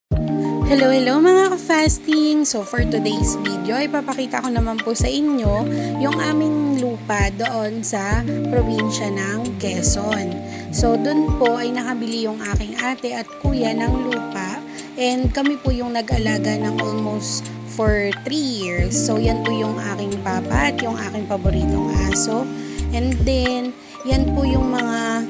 Hello mga ka-fasting! So for today's video, ipapakita ko naman po sa inyo yung aming lupa doon sa probinsya ng Quezon. So doon po ay nakabili yung aking ate at kuya ng lupa and kami po yung nag-alaga ng almost for 3 years. So yan po yung aking papa at yung aking paboritong aso. And then, yan po yung mga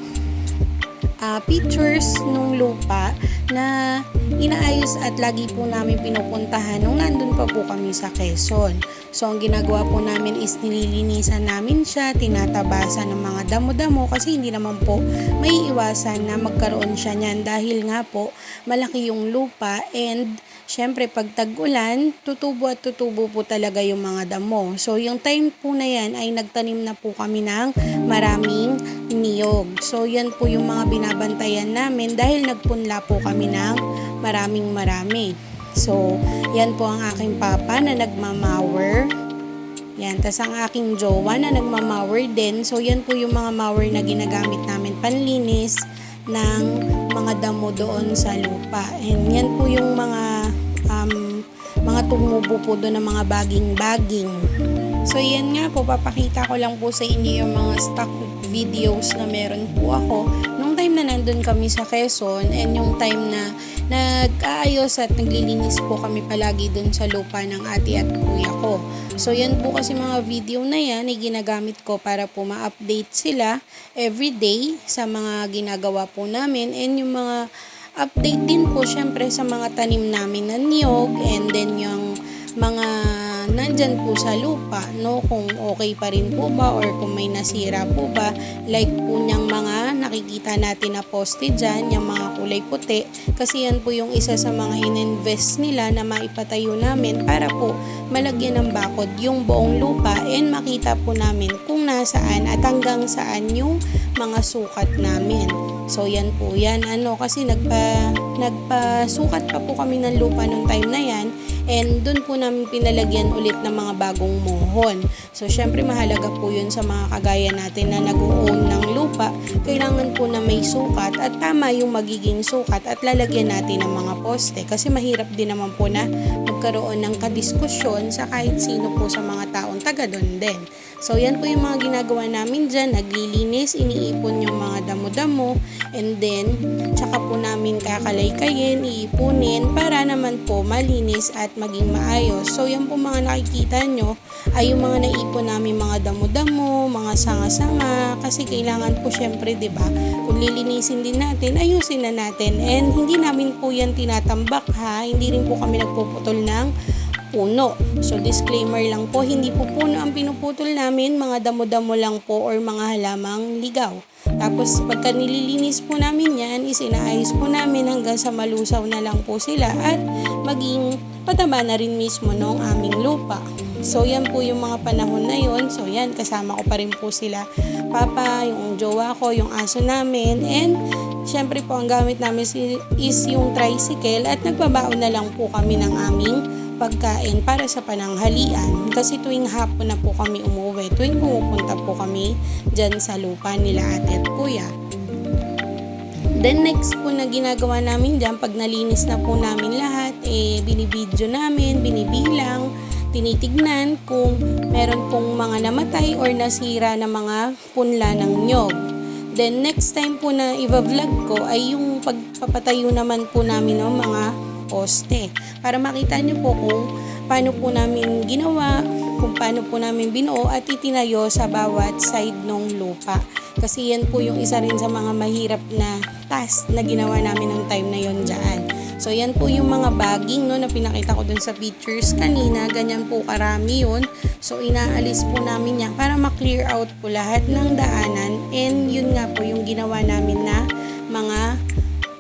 pictures nung lupa na inaayos at lagi po namin pinupuntahan nung nandun pa po kami sa Quezon. So ang ginagawa po namin is nililinisan namin siya, tinatabasan ng mga damo-damo kasi hindi naman po may iwasan na magkaroon siya niyan dahil nga po malaki yung lupa and syempre pag tag-ulan, tutubo at tutubo po talaga yung mga damo. So yung time po na yan ay nagtanim na po kami ng maraming niyog. So yan po yung mga binabantayan namin dahil nagpunla po kami ng marami. So yan po ang aking papa na nagmamower. Yan, tas ang aking jowa na nagmamower din. So yan po yung mga mower na ginagamit namin panlinis ng mga damo doon sa lupa. And yan po yung mga tumubo po doon ng mga baging-baging. So yan nga po, papakita ko lang po sa inyo yung mga stock videos na meron po ako nung time na nandun kami sa Quezon and yung time na nag-aayos at naglilinis po kami palagi dun sa lupa ng ate at kuya ko. So yan po kasi mga video na yan ay ginagamit ko para po ma-update sila everyday sa mga ginagawa po namin and yung mga update din po syempre sa mga tanim namin na niyog and then yung mga nandyan po sa lupa, no? Kung okay pa rin po ba or kung may nasira po ba, like po niyang mga nakikita natin na poste dyan, yung mga kulay puti, kasi yan po yung isa sa mga ininvest nila na maipatayo namin para po malagyan ng bakod yung buong lupa and makita po namin kung nasaan at hanggang saan yung mga sukat namin. So yan po yan, kasi nagpasukat pa po kami ng lupa nung time na yan and doon po namin pinalagyan ulit ng mga bagong mohon. So syempre mahalaga po yun sa mga kagaya natin na nag-own ng lupa, kailangan po na may sukat at tama yung magiging sukat at lalagyan natin ng mga poste kasi mahirap din naman po na magkaroon ng kadiskusyon sa kahit sino po sa mga taong taga doon din. So yan po yung mga ginagawa namin dyan, naglilinis, iniipon yung mga damo-damo and then tsaka po namin kakalay-kayin, iipunin para naman po malinis at maging maayos. So yan po mga nakikita nyo ay yung mga naipon namin mga damo-damo, mga sanga-sanga kasi kailangan po syempre 'di ba? Kung lilinisin din natin, ayusin na natin and hindi namin po yan tinatambak ha, hindi rin po kami nagpuputol ng puno. So disclaimer lang po, hindi po puno ang pinuputol namin, mga damo-damo lang po or mga halamang ligaw. Tapos pagka nililinis po namin yan, isinaayos po namin hanggang sa malusaw na lang po sila at maging pataba na rin mismo ng aming lupa. So yan po yung mga panahon na yon. So yan, kasama ko pa rin po sila papa, yung jowa ko, yung aso namin and syempre po ang gamit namin is yung tricycle at nagbabaon na lang po kami ng aming pagkain para sa pananghalian kasi tuwing hapon na po kami umuwi, tuwing pumupunta po kami dyan sa lupa nila ate at kuya. Then next po na ginagawa namin dyan, pag nalinis na po namin lahat, binibidyo namin, binibilang, tinitignan kung meron pong mga namatay or nasira na mga punla ng nyog. Then next time po na i-vlog ko ay yung pagpapatayo naman po namin ng mga poste para makita nyo po kung paano po namin ginawa, kung paano po namin binuo at itinayo sa bawat side ng lupa kasi yan po yung isa rin sa mga mahirap na task na ginawa namin ng time na yon dyan. So yan po yung mga bagging na pinakita ko dun sa pictures kanina, ganyan po karami yun. So inaalis po namin yan para ma-clear out po lahat ng daanan and yun nga po yung ginawa namin na mga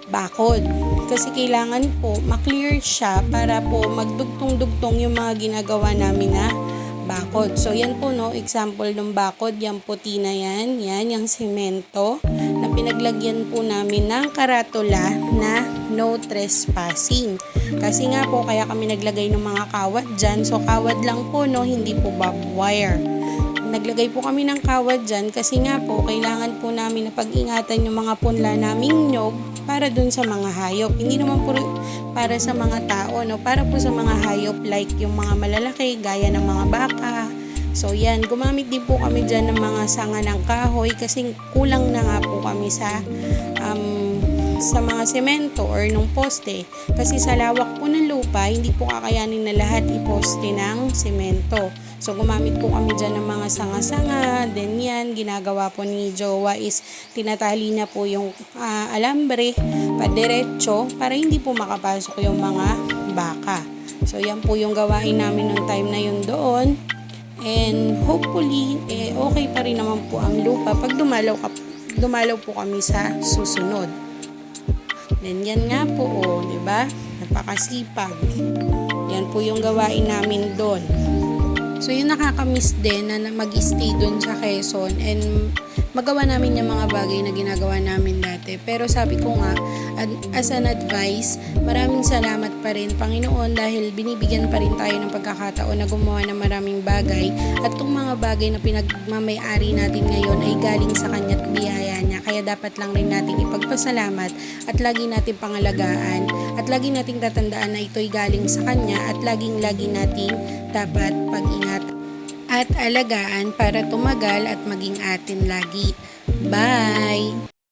bakod. Kasi kailangan po ma-clear siya para po magdugtong-dugtong yung mga ginagawa namin na bakod. So yan po example ng bakod, yung puti na yan, yung semento na pinaglagyan po namin ng karatula na no trespassing. Kasi nga po kaya kami naglagay ng mga kawad dyan. So kawad lang po hindi po barbed wire. Naglagay po kami ng kawad dyan kasi nga po kailangan po namin na pag-ingatan yung mga punla naming nyog para dun sa mga hayop. Hindi naman po para sa mga tao, no? Para po sa mga hayop like yung mga malalaki gaya ng mga baka. So yan, gumamit din po kami dyan ng mga sanga ng kahoy kasi kulang na nga po kami sa mga semento or nung poste. Kasi sa lawak po ng lupa, hindi po kakayanin na lahat iposte ng semento. So gumamit po kami dyan ng mga sanga-sanga. Then yan, ginagawa po ni Jowa is tinatali niya po yung alambre padiretso para hindi po makapasok yung mga baka. So yan po yung gawain namin nung time na yun doon. And hopefully, okay pa rin naman po ang lupa pag dumalaw po kami sa susunod. Then yan nga po, di ba? Napakasipag. Yan po yung gawain namin doon. So yun, nakakamiss din na mag-stay doon sa Quezon and magawa namin yung mga bagay na ginagawa namin dati. Pero sabi ko nga, as an advice, maraming salamat pa rin Panginoon dahil binibigyan pa rin tayo ng pagkakataon na gumawa ng maraming bagay at itong mga bagay na pinagmamayari natin ngayon ay galing sa Kanya at biyaya niya. Kaya dapat lang rin natin ipagpasalamat at lagi natin pangalagaan at lagi nating tatandaan na ito'y galing sa Kanya at lagi nating dapat pag-ingatan at alagaan para tumagal at maging atin lagi. Bye!